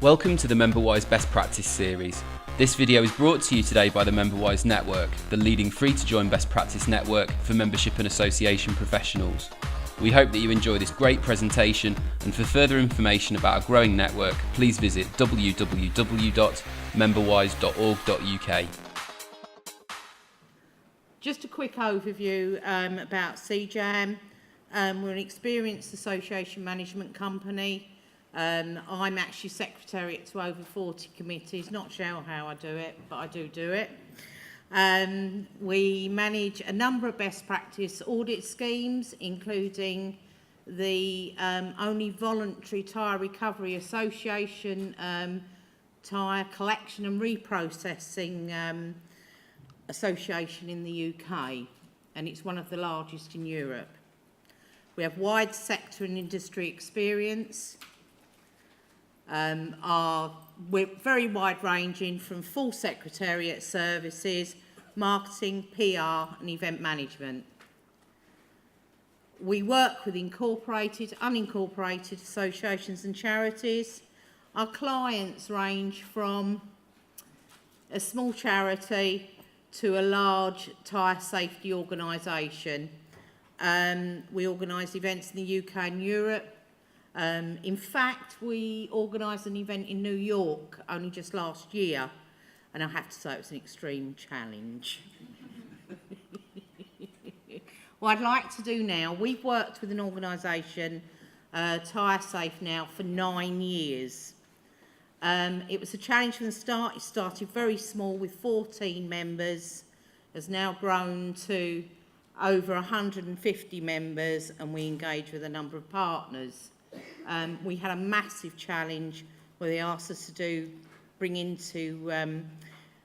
Welcome to the MemberWise Best Practice series. This video is brought to you today by the MemberWise Network, the leading free-to-join best practice network for membership and association professionals. We hope that you enjoy this great presentation, and for further information about our growing network, please visit www.memberwise.org.uk. Just a quick overview about CJAM. We're an experienced association management company. I'm actually secretary to over 40 committees, not sure how I do it, but I do it. We manage a number of best practice audit schemes, including the only voluntary tyre recovery association tyre collection and reprocessing association in the UK, and it's one of the largest in Europe. We have wide sector and industry experience. We're very wide-ranging, from full secretariat services, marketing, PR and event management. We work with incorporated, unincorporated associations and charities. Our clients range from a small charity to a large tyre safety organisation. We organise events in the UK and Europe. In fact, we organised an event in New York only just last year, and I have to say it was an extreme challenge. What I'd like to do now, we've worked with an organisation, TyreSafe, now for 9 years. It was a challenge from the start. It started very small with 14 members, has now grown to over 150 members, and we engage with a number of partners. We had a massive challenge where they asked us to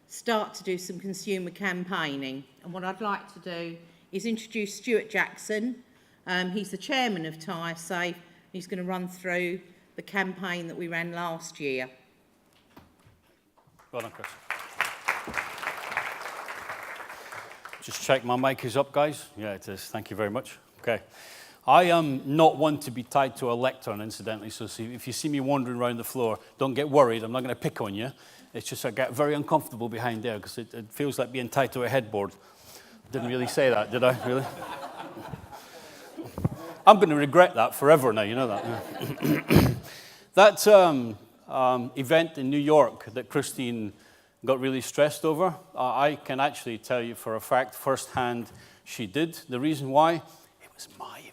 start to do some consumer campaigning. And what I'd like to do is introduce Stuart Jackson. He's the chairman of TyreSafe. He's going to run through the campaign that we ran last year. Well done, Chris. Just check my mic is up, guys. Yeah, it is. Thank you very much. Okay. I am not one to be tied to a lectern, incidentally, so if you see me wandering around the floor, don't get worried. I'm not going to pick on you. It's just I get very uncomfortable behind there because it feels like being tied to a headboard. Didn't really say that, did I? Really? I'm going to regret that forever now, you know that. That event in New York that Christine got really stressed over, I can actually tell you for a fact, firsthand, she did. The reason why? It was my event.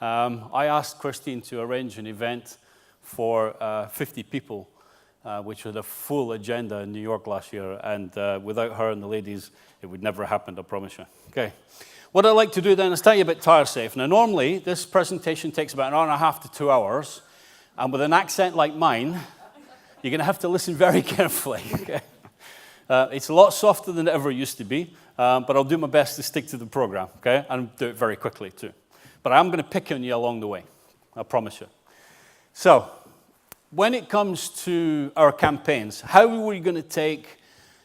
I asked Christine to arrange an event for 50 people, which was a full agenda in New York last year, and without her and the ladies, it would never have happened, I promise you. Okay. What I'd like to do then is tell you about TyreSafe. Now, normally, this presentation takes about an hour and a half to 2 hours, and with an accent like mine, you're going to have to listen very carefully. Okay? It's a lot softer than it ever used to be, but I'll do my best to stick to the program, okay? And do it very quickly, too. But I'm going to pick on you along the way, I promise you. So, when it comes to our campaigns, how are we going to take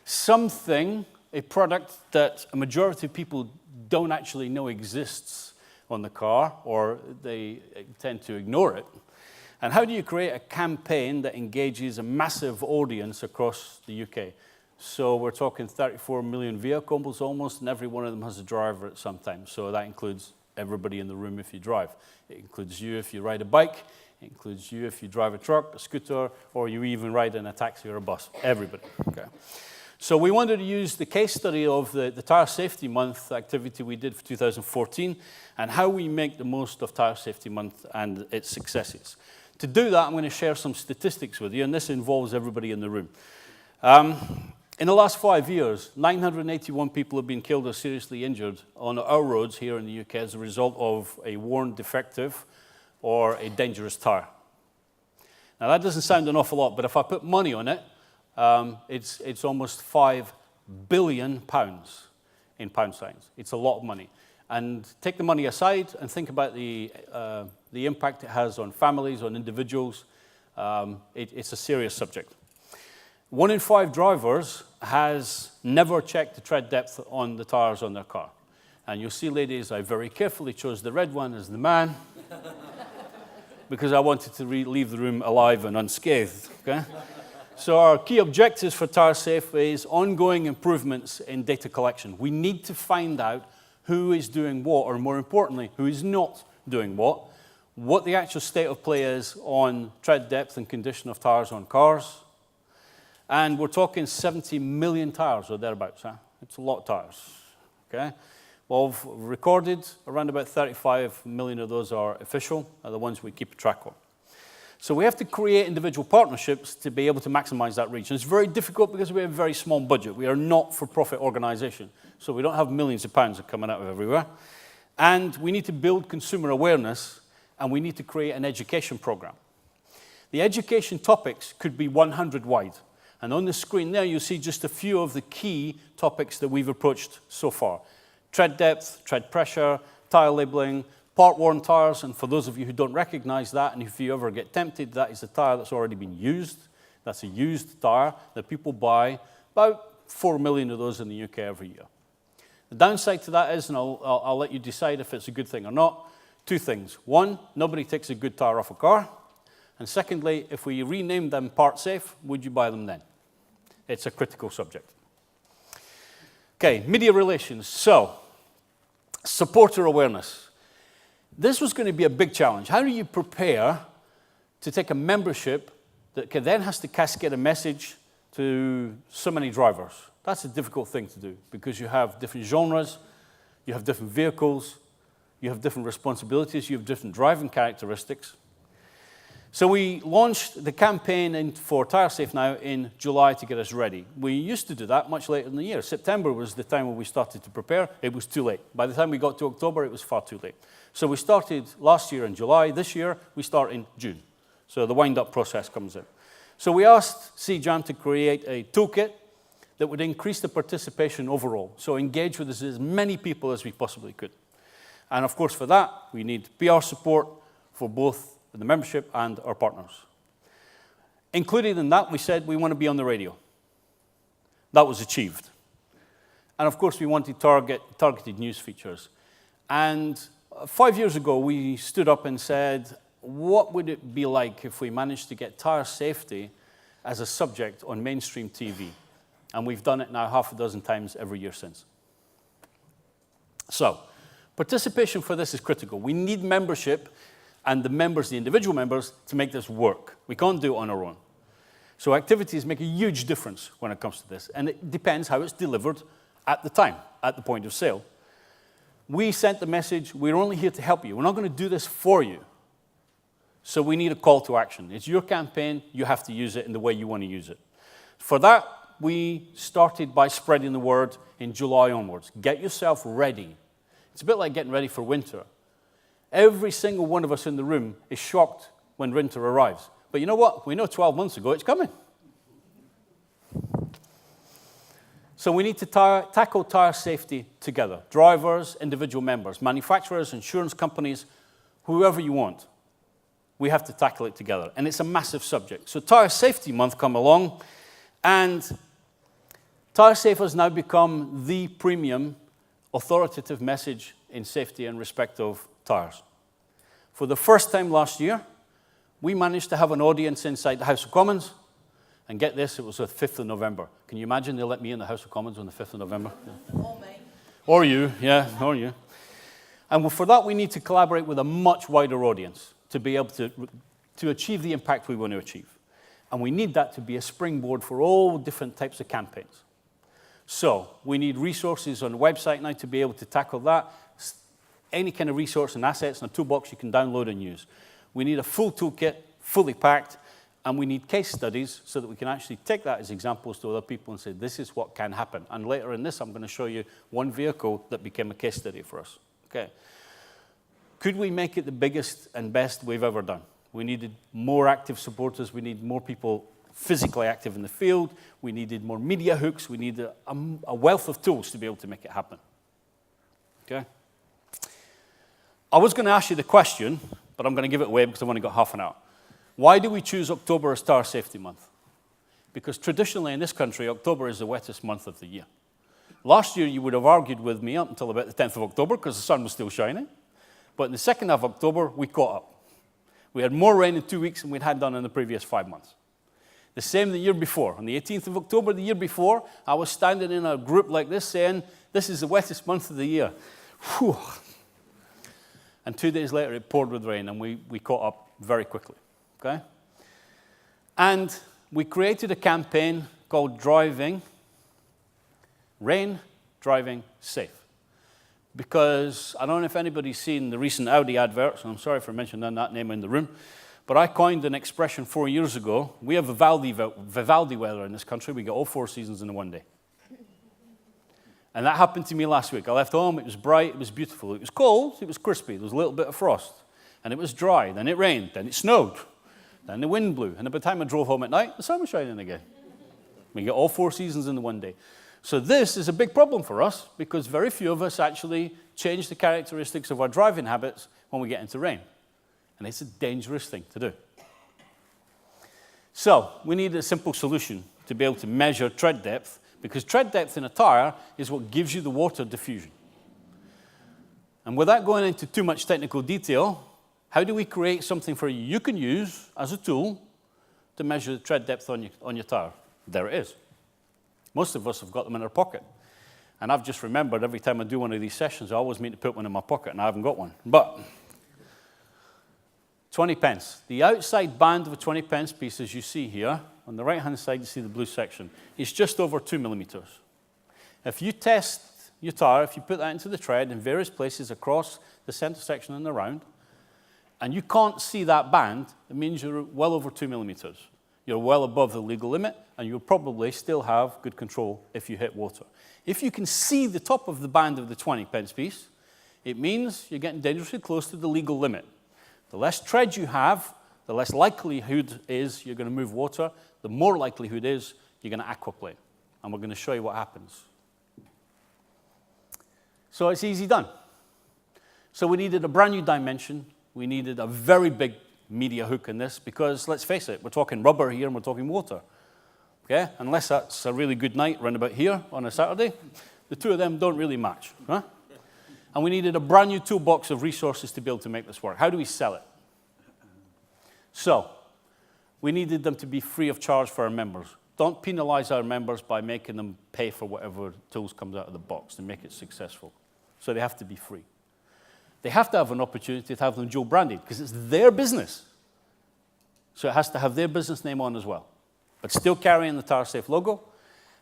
something, a product that a majority of people don't actually know exists on the car, or they tend to ignore it, and how do you create a campaign that engages a massive audience across the UK? So we're talking 34 million vehicles almost, and every one of them has a driver at some time. So that includes everybody in the room if you drive. It includes you if you ride a bike. It includes you if you drive a truck, a scooter, or you even ride in a taxi or a bus. Everybody, okay? So we wanted to use the case study of the Tyre Safety Month activity we did for 2014 and how we make the most of Tyre Safety Month and its successes. To do that, I'm going to share some statistics with you, and this involves everybody in the room. In the last 5 years, 981 people have been killed or seriously injured on our roads here in the UK as a result of a worn, defective, or a dangerous tyre. Now, that doesn't sound an awful lot, but if I put money on it, it's almost £5 billion in pound signs. It's a lot of money. And take the money aside and think about the impact it has on families, on individuals. It's a serious subject. 1 in 5 drivers has never checked the tread depth on the tyres on their car. And you'll see, ladies, I very carefully chose the red one as the man. because I wanted to leave the room alive and unscathed, okay? So our key objectives for TyreSafe is ongoing improvements in data collection. We need to find out who is doing what, or more importantly, who is not doing what the actual state of play is on tread depth and condition of tires on cars. And we're talking 70 million tires or thereabouts. Huh? It's a lot of tires. Okay? Well, we've recorded around about 35 million of those are official, are the ones we keep track of. So we have to create individual partnerships to be able to maximize that reach. And it's very difficult because we have a very small budget. We are not for-profit organization, so we don't have millions of pounds coming out of everywhere. And we need to build consumer awareness, and we need to create an education program. The education topics could be 100 wide. And on the screen there, you'll see just a few of the key topics that we've approached so far. Tread depth, tread pressure, tire labeling, part-worn tires, and for those of you who don't recognize that, and if you ever get tempted, that is a tire that's already been used. That's a used tire that people buy, about 4 million of those in the UK every year. The downside to that is, and I'll let you decide if it's a good thing or not, two things. One, nobody takes a good tire off a car. And secondly, if we rename them TyreSafe, would you buy them then? It's a critical subject. Okay, media relations. So, supporter awareness. This was going to be a big challenge. How do you prepare to take a membership that then has to cascade a message to so many drivers? That's a difficult thing to do because you have different genres, you have different vehicles, you have different responsibilities, you have different driving characteristics. So we launched the campaign for TyreSafe now in July to get us ready. We used to do that much later in the year. September was the time when we started to prepare. It was too late. By the time we got to October, it was far too late. So we started last year in July. This year, we start in June. So the wind-up process comes in. So we asked CJAM to create a toolkit that would increase the participation overall. So engage with as many people as we possibly could. And of course, for that, we need PR support for both the membership and our partners. Included in that, we said we want to be on the radio. That was achieved. And of course, we wanted targeted news features. And 5 years ago, we stood up and said, what would it be like if we managed to get tire safety as a subject on mainstream TV? And we've done it now half a dozen times every year since. So, participation for this is critical. We need membership and the members, the individual members, to make this work. We can't do it on our own. So activities make a huge difference when it comes to this. And it depends how it's delivered at the time, at the point of sale. We sent the message, we're only here to help you. We're not going to do this for you. So we need a call to action. It's your campaign, you have to use it in the way you want to use it. For that, we started by spreading the word in July onwards. Get yourself ready. It's a bit like getting ready for winter. Every single one of us in the room is shocked when winter arrives. But you know what? We know 12 months ago it's coming. So we need to tackle tire safety together. Drivers, individual members, manufacturers, insurance companies, whoever you want. We have to tackle it together. And it's a massive subject. So Tire Safety Month come along, and TyreSafe has now become the premium authoritative message in safety and respect of tires. For the first time last year, we managed to have an audience inside the House of Commons. And get this, it was the 5th of November. Can you imagine they let me in the House of Commons on the 5th of November? Yeah. Or me. Or you, yeah, or you. And for that, we need to collaborate with a much wider audience to be able to achieve the impact we want to achieve. And we need that to be a springboard for all different types of campaigns. So we need resources on the website now to be able to tackle that. Any kind of resource and assets in a toolbox you can download and use. We need a full toolkit, fully packed, and we need case studies so that we can actually take that as examples to other people and say, this is what can happen. And later in this, I'm going to show you one vehicle that became a case study for us. Okay. Could we make it the biggest and best we've ever done? We needed more active supporters. We need more people physically active in the field. We needed more media hooks. We needed a wealth of tools to be able to make it happen. Okay. I was going to ask you the question, but I'm going to give it away because I've only got half an hour. Why do we choose October as Tire Safety Month? Because traditionally in this country, October is the wettest month of the year. Last year, you would have argued with me up until about the 10th of October because the sun was still shining. But in the second half of October, we caught up. We had more rain in 2 weeks than we'd had done in the previous 5 months. The same the year before. On the 18th of October the year before, I was standing in a group like this saying, this is the wettest month of the year. Whew. And 2 days later, it poured with rain, and we caught up very quickly, okay? And we created a campaign called Rain, Driving, Safe. Because I don't know if anybody's seen the recent Audi adverts, and I'm sorry for mentioning that name in the room, but I coined an expression 4 years ago. We have Vivaldi weather in this country. We get all 4 seasons in one day. And that happened to me last week. I left home, it was bright, it was beautiful. It was cold, it was crispy, there was a little bit of frost. And it was dry, then it rained, then it snowed. Then the wind blew. And by the time I drove home at night, the sun was shining again. We get all 4 seasons in the one day. So this is a big problem for us because very few of us actually change the characteristics of our driving habits when we get into rain. And it's a dangerous thing to do. So we need a simple solution to be able to measure tread depth, because tread depth in a tire is what gives you the water diffusion. And without going into too much technical detail, how do we create something for you can use as a tool to measure the tread depth on your tire? There it is. Most of us have got them in our pocket. And I've just remembered every time I do one of these sessions, I always mean to put one in my pocket, and I haven't got one. But 20 pence. The outside band of a 20 pence piece, as you see here, on the right-hand side, you see the blue section, is just over 2 millimeters. If you test your tire, if you put that into the tread in various places across the center section and around, and you can't see that band, it means you're well over 2 millimeters. You're well above the legal limit, and you'll probably still have good control if you hit water. If you can see the top of the band of the 20 pence piece, it means you're getting dangerously close to the legal limit. The less tread you have, the less likelihood is you're going to move water, the more likelihood is you're going to aquaplane. And we're going to show you what happens. So it's easy done. So we needed a brand new dimension. We needed a very big media hook in this because, let's face it, we're talking rubber here and we're talking water. Okay? Unless that's a really good night round about here on a Saturday, the two of them don't really match. Huh? And we needed a brand new toolbox of resources to be able to make this work. How do we sell it? So, we needed them to be free of charge for our members. Don't penalize our members by making them pay for whatever tools comes out of the box to make it successful. So they have to be free. They have to have an opportunity to have them dual branded because it's their business. So it has to have their business name on as well, but still carrying the TyreSafe logo.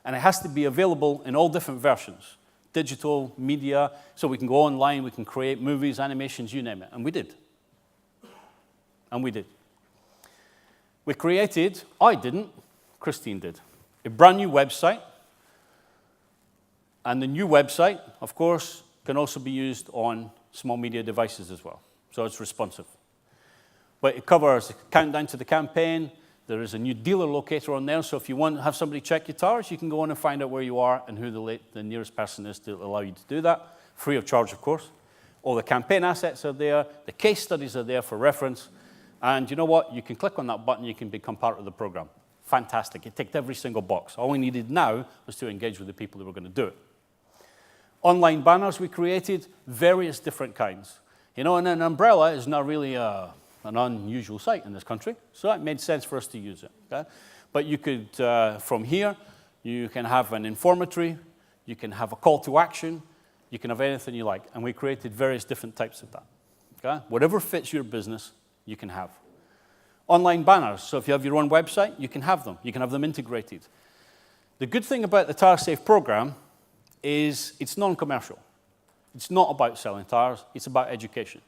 And it has to be available in all different versions. Digital, media, so we can go online, we can create movies, animations, you name it. And we did. And we did. We created, I didn't, Christine did, a brand new website. And the new website, of course, can also be used on small media devices as well. So it's responsive. But it covers a countdown to the campaign. There is a new dealer locator on there, so if you want to have somebody check your tires, you can go on and find out where you are and who the nearest person is to allow you to do that, free of charge, of course. All the campaign assets are there, the case studies are there for reference, and you know what? You can click on that button, you can become part of the program. Fantastic. It ticked every single box. All we needed now was to engage with the people who were going to do it. Online banners we created, various different kinds. You know, and an umbrella is not really an unusual sight in this country, so it made sense for us to use it. Okay? But you could, from here, you can have an informatory, you can have a call to action, you can have anything you like, and we created various different types of that. Okay? Whatever fits your business, you can have. Online banners, so if you have your own website, you can have them integrated. The good thing about the TyreSafe program is it's non-commercial. It's not about selling tires, it's about education.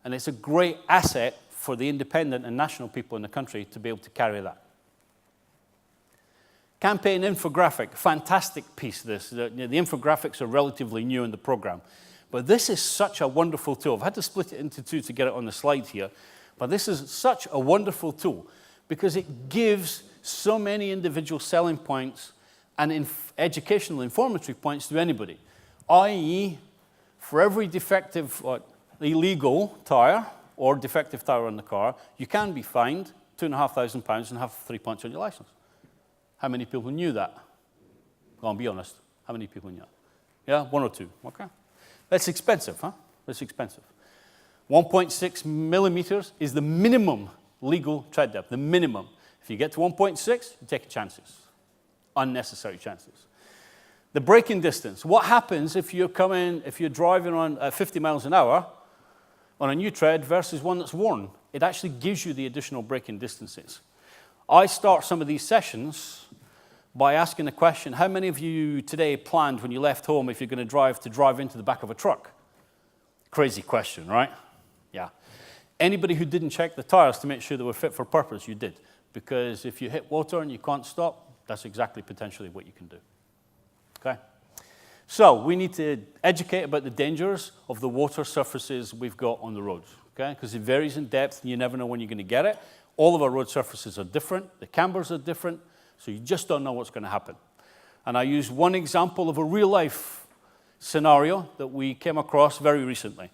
And it's a great asset for the independent and national people in the country to be able to carry that. Campaign infographic, fantastic piece this. The infographics are relatively new in the program. But this is such a wonderful tool. I've had to split it into two to get it on the slide here. But this is such a wonderful tool because it gives so many individual selling points and educational informatory points to anybody. I.e., for every defective or illegal tire or defective tire on the car, you can be fined £2,500 and have 3 points on your license. How many people knew that? Go on, be honest. How many people knew that? Yeah, 1 or 2, okay. That's expensive, huh? That's expensive. 1.6 millimeters is the minimum legal tread depth, the minimum. If you get to 1.6, you take chances, unnecessary chances. The braking distance. What happens if you're driving on 50 miles an hour on a new tread versus one that's worn? It actually gives you the additional braking distances. I start some of these sessions by asking the question, how many of you today planned when you left home if you're going to drive into the back of a truck? Crazy question, right? Yeah. Anybody who didn't check the tires to make sure they were fit for purpose, you did. Because if you hit water and you can't stop, that's exactly potentially what you can do. Okay? So we need to educate about the dangers of the water surfaces we've got on the roads. Okay? Because it varies in depth and you never know when you're going to get it. All of our road surfaces are different. The cambers are different. So you just don't know what's going to happen. And I use one example of a real-life scenario that we came across very recently.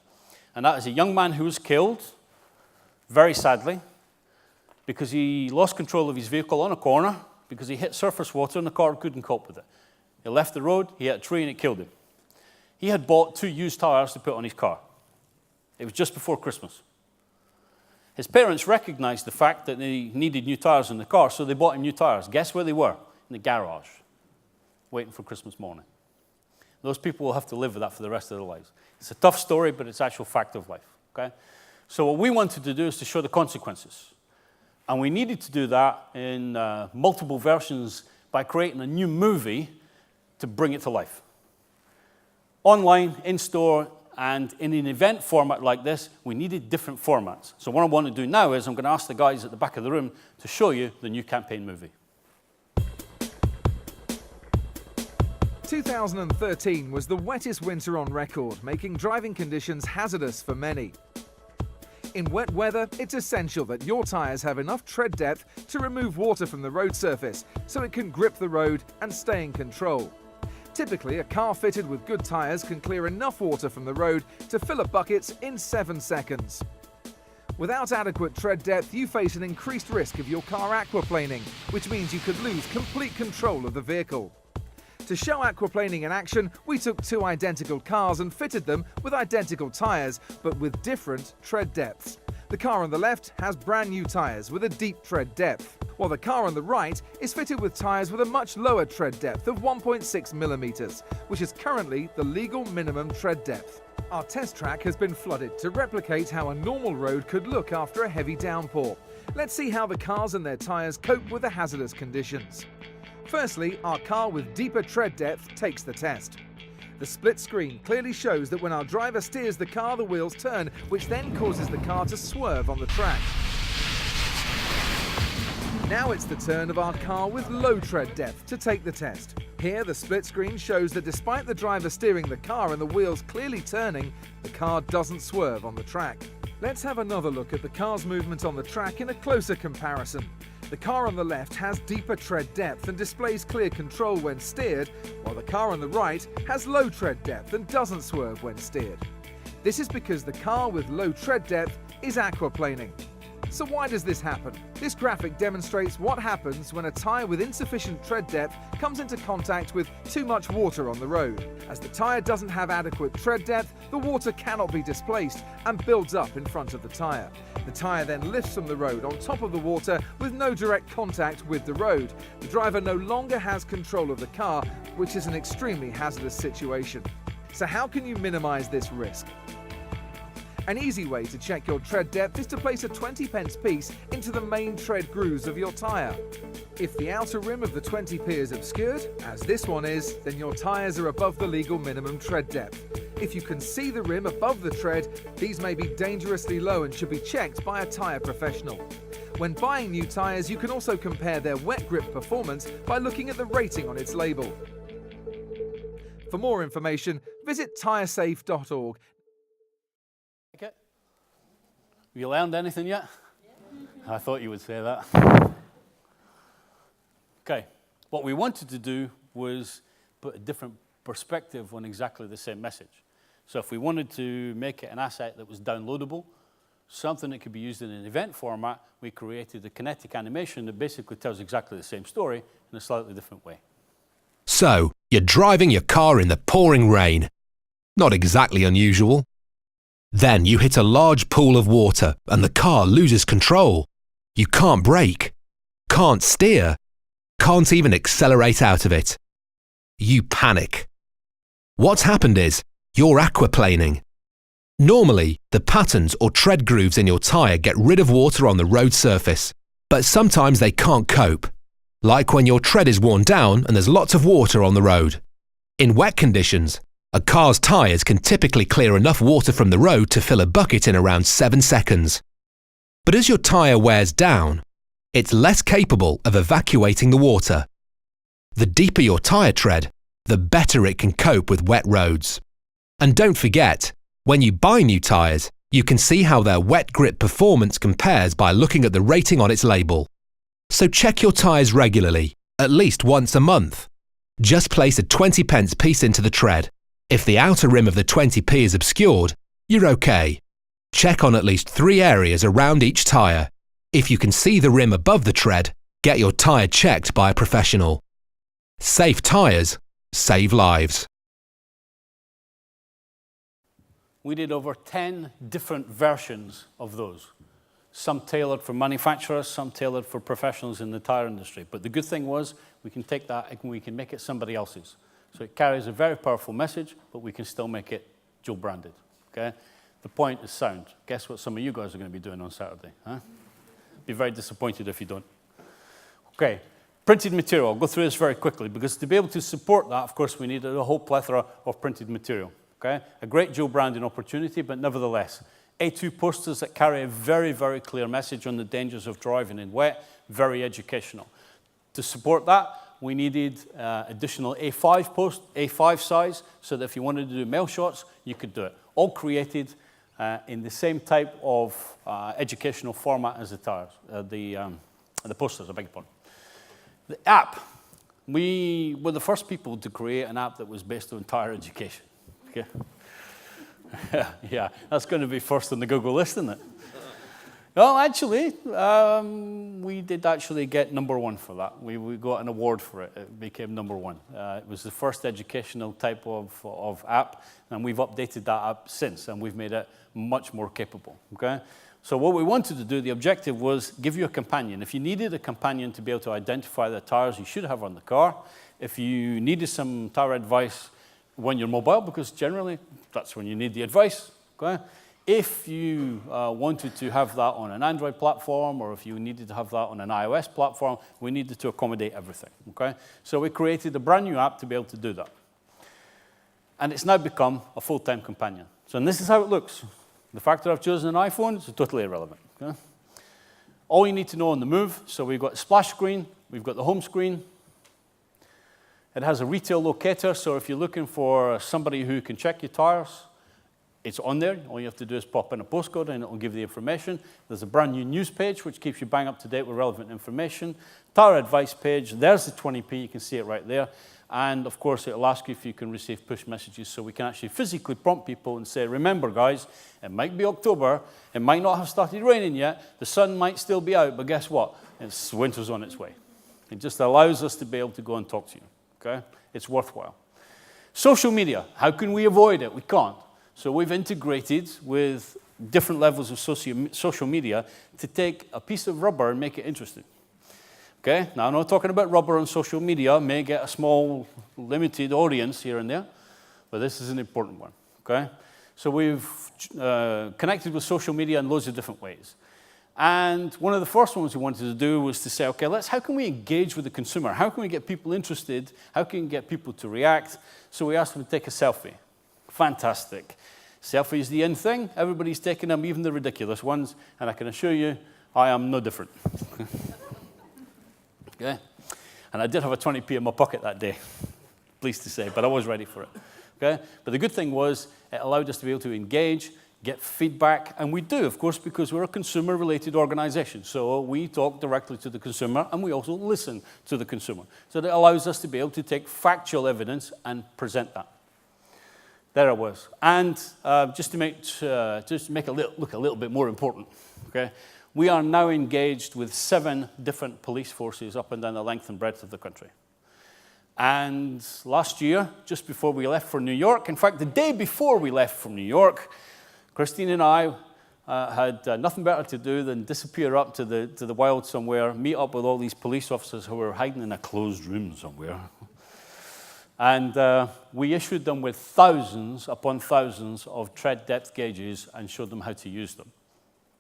And that is a young man who was killed, very sadly, because he lost control of his vehicle on a corner because he hit surface water and the car couldn't cope with it. He left the road, he hit a tree, and it killed him. He had bought 2 used tires to put on his car. It was just before Christmas. His parents recognized the fact that they needed new tires in the car, so they bought him new tires. Guess where they were? In the garage, waiting for Christmas morning. Those people will have to live with that for the rest of their lives. It's a tough story, but it's actual fact of life. Okay? So what we wanted to do is to show the consequences. And we needed to do that in multiple versions by creating a new movie to bring it to life. Online, in-store, and in an event format like this, we needed different formats. So what I want to do now is I'm going to ask the guys at the back of the room to show you the new campaign movie. 2013 was the wettest winter on record, making driving conditions hazardous for many. In wet weather, it's essential that your tyres have enough tread depth to remove water from the road surface so it can grip the road and stay in control. Typically, a car fitted with good tyres can clear enough water from the road to fill up buckets in 7 seconds. Without adequate tread depth, you face an increased risk of your car aquaplaning, which means you could lose complete control of the vehicle. To show aquaplaning in action, we took 2 identical cars and fitted them with identical tyres, but with different tread depths. The car on the left has brand new tyres with a deep tread depth, while the car on the right is fitted with tyres with a much lower tread depth of 1.6 millimeters, which is currently the legal minimum tread depth. Our test track has been flooded to replicate how a normal road could look after a heavy downpour. Let's see how the cars and their tyres cope with the hazardous conditions. Firstly, our car with deeper tread depth takes the test. The split screen clearly shows that when our driver steers the car, the wheels turn, which then causes the car to swerve on the track. Now it's the turn of our car with low tread depth to take the test. Here, the split screen shows that despite the driver steering the car and the wheels clearly turning, the car doesn't swerve on the track. Let's have another look at the car's movement on the track in a closer comparison. The car on the left has deeper tread depth and displays clear control when steered, while the car on the right has low tread depth and doesn't swerve when steered. This is because the car with low tread depth is aquaplaning. So why does this happen? This graphic demonstrates what happens when a tyre with insufficient tread depth comes into contact with too much water on the road. As the tyre doesn't have adequate tread depth, the water cannot be displaced and builds up in front of the tyre. The tyre then lifts from the road on top of the water with no direct contact with the road. The driver no longer has control of the car, which is an extremely hazardous situation. So how can you minimise this risk? An easy way to check your tread depth is to place a 20p piece into the main tread grooves of your tyre. If the outer rim of the 20p is obscured, as this one is, then your tyres are above the legal minimum tread depth. If you can see the rim above the tread, these may be dangerously low and should be checked by a tyre professional. When buying new tyres, you can also compare their wet grip performance by looking at the rating on its label. For more information, visit TyreSafe.org. Okay. Have you learned anything yet? Yeah. I thought you would say that. Okay. What we wanted to do was put a different perspective on exactly the same message. So if we wanted to make it an asset that was downloadable, something that could be used in an event format, we created a kinetic animation that basically tells exactly the same story in a slightly different way. So, you're driving your car in the pouring rain. Not exactly unusual. Then you hit a large pool of water and the car loses control. You can't brake, can't steer, can't even accelerate out of it. You panic. What's happened is you're aquaplaning. Normally, the patterns or tread grooves in your tyre get rid of water on the road surface, but sometimes they can't cope, like when your tread is worn down and there's lots of water on the road. In wet conditions, a car's tyres can typically clear enough water from the road to fill a bucket in around 7 seconds. But as your tyre wears down, it's less capable of evacuating the water. The deeper your tyre tread, the better it can cope with wet roads. And don't forget, when you buy new tyres, you can see how their wet grip performance compares by looking at the rating on its label. So check your tyres regularly, at least once a month. Just place a 20p piece into the tread. If the outer rim of the 20p is obscured, you're okay. Check on at least 3 areas around each tyre. If you can see the rim above the tread, get your tyre checked by a professional. Safe tyres save lives. We did over 10 different versions of those. Some tailored for manufacturers, some tailored for professionals in the tyre industry. But the good thing was, we can take that and we can make it somebody else's. So it carries a very powerful message, but we can still make it dual branded, okay? The point is sound. Guess what some of you guys are going to be doing on Saturday, huh? Be very disappointed if you don't. Okay, printed material. I'll go through this very quickly, because to be able to support that, of course, we needed a whole plethora of printed material, okay? A great dual branding opportunity, but nevertheless, A2 posters that carry a very, very clear message on the dangers of driving in wet, very educational. To support that, we needed additional A5 size, so that if you wanted to do mail shots, you could do it. All created in the same type of educational format as the tires, the posters, I beg your pardon. The app, we were the first people to create an app that was based on tire education. Okay. Yeah, that's going to be first on the Google list, isn't it? Well, actually, we did actually get #1 for that. We got an award for it. It became #1. It was the first educational type of app, and we've updated that app since, and we've made it much more capable, okay? So what we wanted to do, the objective was give you a companion. If you needed a companion to be able to identify the tires you should have on the car, if you needed some tire advice when you're mobile, because generally that's when you need the advice, okay? If you wanted to have that on an Android platform, or if you needed to have that on an iOS platform, we needed to accommodate everything, okay? So we created a brand new app to be able to do that. And it's now become a full-time companion. So and this is how it looks. The fact that I've chosen an iPhone is totally irrelevant, okay? All you need to know on the move, so we've got a splash screen, we've got the home screen. It has a retail locator, so if you're looking for somebody who can check your tires, it's on there. All you have to do is pop in a postcode and it will give the information. There's a brand new news page which keeps you bang up to date with relevant information. Tire advice page, there's the 20p, you can see it right there. And of course it'll ask you if you can receive push messages, so we can actually physically prompt people and say, remember guys, it might be October, it might not have started raining yet, the sun might still be out, but guess what? Winter's on its way. It just allows us to be able to go and talk to you, okay? It's worthwhile. Social media, how can we avoid it? We can't. So we've integrated with different levels of social media to take a piece of rubber and make it interesting. Okay? Now, I'm not talking about rubber on social media. May get a small, limited audience here and there, but this is an important one. Okay? So we've connected with social media in loads of different ways. And one of the first ones we wanted to do was to say, okay, how can we engage with the consumer? How can we get people interested? How can we get people to react? So we asked them to take a selfie. Fantastic. Selfie is the in thing. Everybody's taking them, even the ridiculous ones. And I can assure you, I am no different. Okay? And I did have a 20p in my pocket that day, pleased to say, but I was ready for it. Okay? But the good thing was, it allowed us to be able to engage, get feedback, and we do, of course, because we're a consumer-related organization. So we talk directly to the consumer, and we also listen to the consumer. So that allows us to be able to take factual evidence and present that. There it was. And just to make it look a little bit more important, okay, we are now engaged with 7 different police forces up and down the length and breadth of the country. And last year, just before we left for New York, in fact, the day before we left from New York, Christine and I had nothing better to do than disappear up to the wild somewhere, meet up with all these police officers who were hiding in a closed room somewhere. And we issued them with thousands upon thousands of tread depth gauges and showed them how to use them.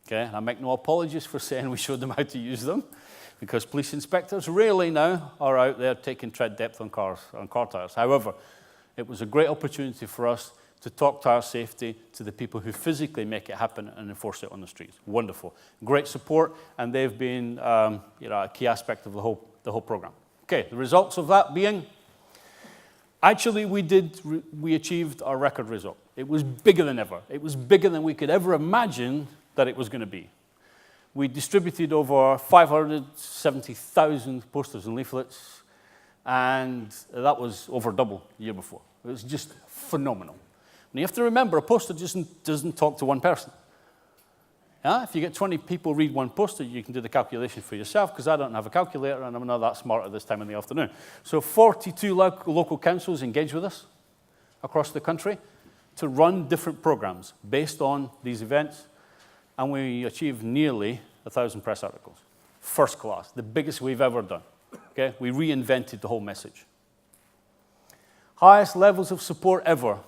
Okay? And I make no apologies for saying we showed them how to use them, because police inspectors rarely now are out there taking tread depth on cars, on car tires. However, it was a great opportunity for us to talk tire safety to the people who physically make it happen and enforce it on the streets. Wonderful. Great support, and they've been a key aspect of the whole program. Okay, the results of that being, actually we achieved our record result. It was bigger than ever. It was bigger than we could ever imagine that it was going to be. We distributed over 570,000 posters and leaflets, and that was over double the year before. It was just phenomenal. And you have to remember, a poster just doesn't talk to one person. Yeah? If you get 20 people read one poster, you can do the calculation for yourself, because I don't have a calculator and I'm not that smart at this time in the afternoon. So 42 local councils engaged with us across the country to run different programs based on these events, and we achieved nearly 1,000 press articles. First class, the biggest we've ever done. Okay? We reinvented the whole message. Highest levels of support ever.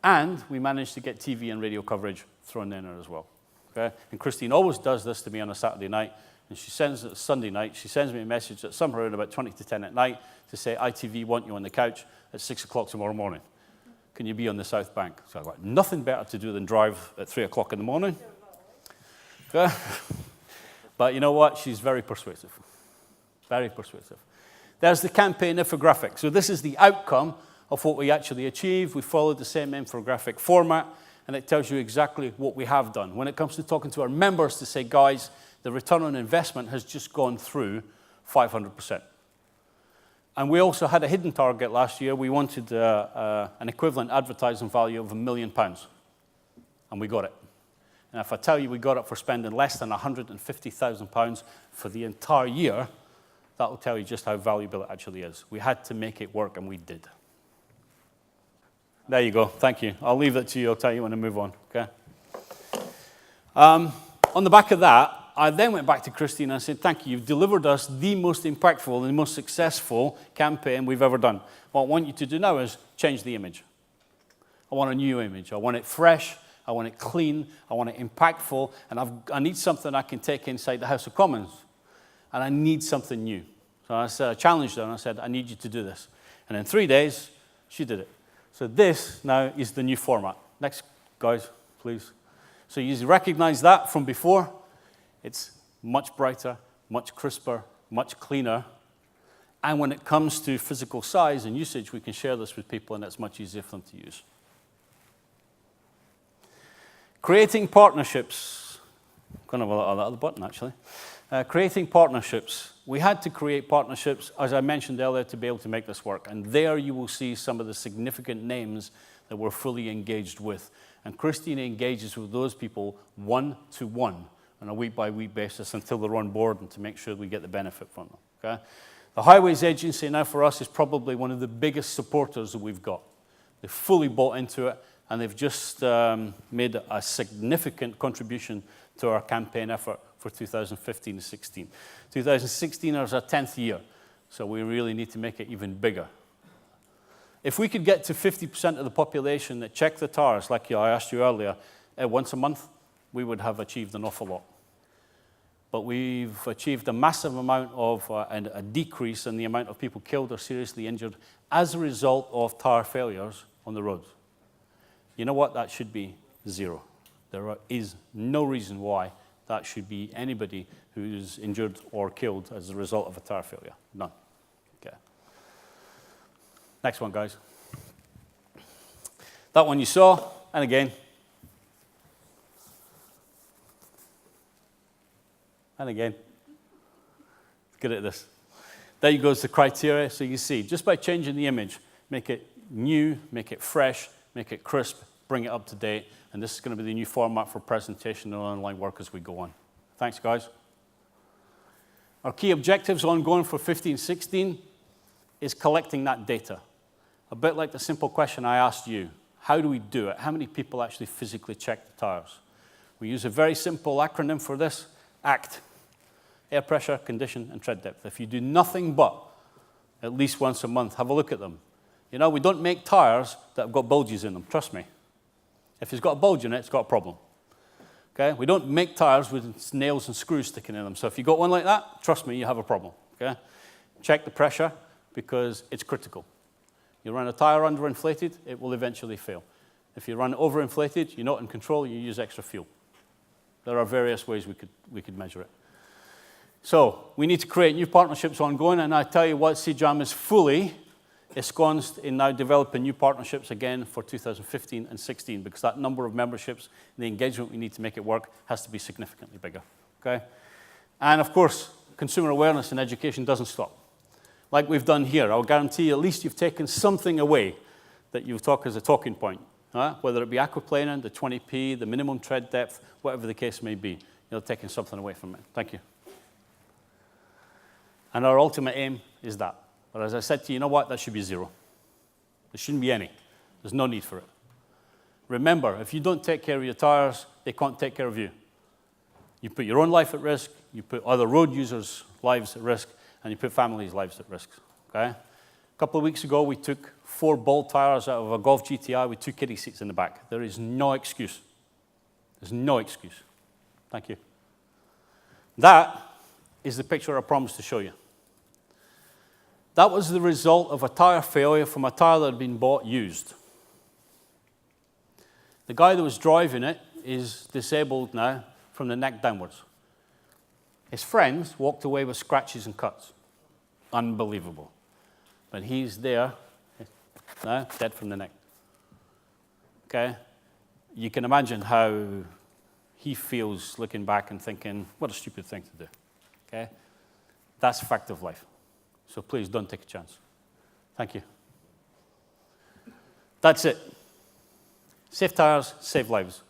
And we managed to get TV and radio coverage thrown in there as well. Okay? And Christine always does this to me on a Saturday night, and she sends it Sunday night. She sends me a message at somewhere around about 20 to 10 at night to say, ITV want you on the couch at 6 o'clock tomorrow morning. Can you be on the South Bank? So I've got nothing better to do than drive at 3 o'clock in the morning. Okay? But you know what? She's very persuasive. Very persuasive. There's the campaign infographic. So this is the outcome of what we actually achieved. We followed the same infographic format, and it tells you exactly what we have done. When it comes to talking to our members to say, guys, the return on investment has just gone through 500%. And we also had a hidden target last year. We wanted an equivalent advertising value of £1 million. And we got it. And if I tell you we got it for spending less than £150,000 for the entire year, that will tell you just how valuable it actually is. We had to make it work, and we did. There you go. Thank you. I'll leave that to you. I'll tell you when to move on. Okay. On the back of that, I then went back to Christine and I said, thank you. You've delivered us the most impactful and the most successful campaign we've ever done. What I want you to do now is change the image. I want a new image. I want it fresh. I want it clean. I want it impactful. And I need something I can take inside the House of Commons. And I need something new. So I challenged her and I said, I need you to do this. And in 3 days, she did it. So this now is the new format. Next, guys, please. So you recognize that from before. It's much brighter, much crisper, much cleaner. And when it comes to physical size and usage, we can share this with people, and it's much easier for them to use. Creating partnerships. Kind of a lot of the button, actually. Creating partnerships. We had to create partnerships, as I mentioned earlier, to be able to make this work. And there you will see some of the significant names that we're fully engaged with. And Christina engages with those people one-to-one on a week-by-week basis until they're on board, and to make sure we get the benefit from them. Okay? The Highways Agency now for us is probably one of the biggest supporters that we've got. They've fully bought into it, and they've just made a significant contribution to our campaign effort for 2015 to 16. 2016 is our 10th year, so we really need to make it even bigger. If we could get to 50% of the population that check the tires, like I asked you earlier, once a month, we would have achieved an awful lot. But we've achieved a massive amount of, and a decrease in the amount of people killed or seriously injured as a result of tire failures on the roads. You know what? That should be 0. There is no reason why that should be anybody who's injured or killed as a result of a tire failure. None. Okay. Next one, guys. That one you saw, and again. And again. Good at this. There goes the criteria. So you see, just by changing the image, make it new, make it fresh, make it crisp, bring it up to date, and this is going to be the new format for presentation and online work as we go on. Thanks, guys. Our key objectives ongoing for 15-16 is collecting that data. A bit like the simple question I asked you. How do we do it? How many people actually physically check the tires? We use a very simple acronym for this, ACT. Air pressure, condition, and tread depth. If you do nothing but, at least once a month, have a look at them. You know, we don't make tires that have got bulges in them, trust me. If it's got a bulge in it, it's got a problem. Okay? We don't make tires with nails and screws sticking in them. So if you got one like that, trust me, you have a problem. Okay? Check the pressure because it's critical. You run a tire underinflated, it will eventually fail. If you run overinflated, you're not in control, you use extra fuel. There are various ways we could measure it. So we need to create new partnerships ongoing, and I tell you what, CJAM is fully ensconced in now developing new partnerships again for 2015 and 16, because that number of memberships and the engagement we need to make it work has to be significantly bigger. Okay? And of course, consumer awareness and education doesn't stop. Like we've done here, I'll guarantee at least you've taken something away that you talk as a talking point, whether it be aquaplaning, the 20p, the minimum tread depth, whatever the case may be. You're taking something away from it. Thank you. And our ultimate aim is that. But as I said to you, you know what? That should be zero. There shouldn't be any. There's no need for it. Remember, if you don't take care of your tires, they can't take care of you. You put your own life at risk, you put other road users' lives at risk, and you put families' lives at risk. Okay? A couple of weeks ago, we took 4 ball tires out of a Golf GTI with 2 kiddie seats in the back. There is no excuse. There's no excuse. Thank you. That is the picture I promised to show you. That was the result of a tire failure from a tire that had been bought used. The guy that was driving it is disabled now from the neck downwards. His friends walked away with scratches and cuts. Unbelievable. But he's there now, dead from the neck. Okay? You can imagine how he feels looking back and thinking, what a stupid thing to do. Okay? That's a fact of life. So please don't take a chance. Thank you. That's it. Safe tires, save lives.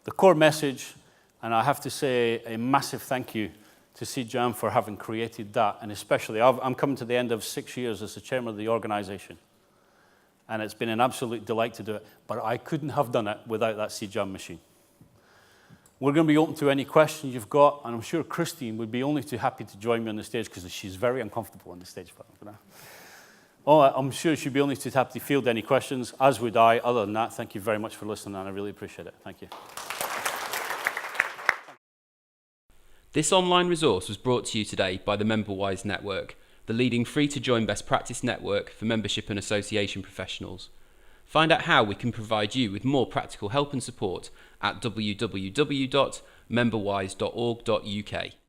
The core message, and I have to say a massive thank you to CJAM for having created that, and especially, I'm coming to the end of 6 years as the chairman of the organization, and it's been an absolute delight to do it, but I couldn't have done it without that CJAM machine. We're going to be open to any questions you've got, and I'm sure Christine would be only too happy to join me on the stage because she's very uncomfortable on the stage. I'm sure she'd be only too happy to field any questions, as would I. Other than that, thank you very much for listening, and I really appreciate it. Thank you. This online resource was brought to you today by the MemberWise Network, the leading free-to-join best practice network for membership and association professionals. Find out how we can provide you with more practical help and support at www.memberwise.org.uk.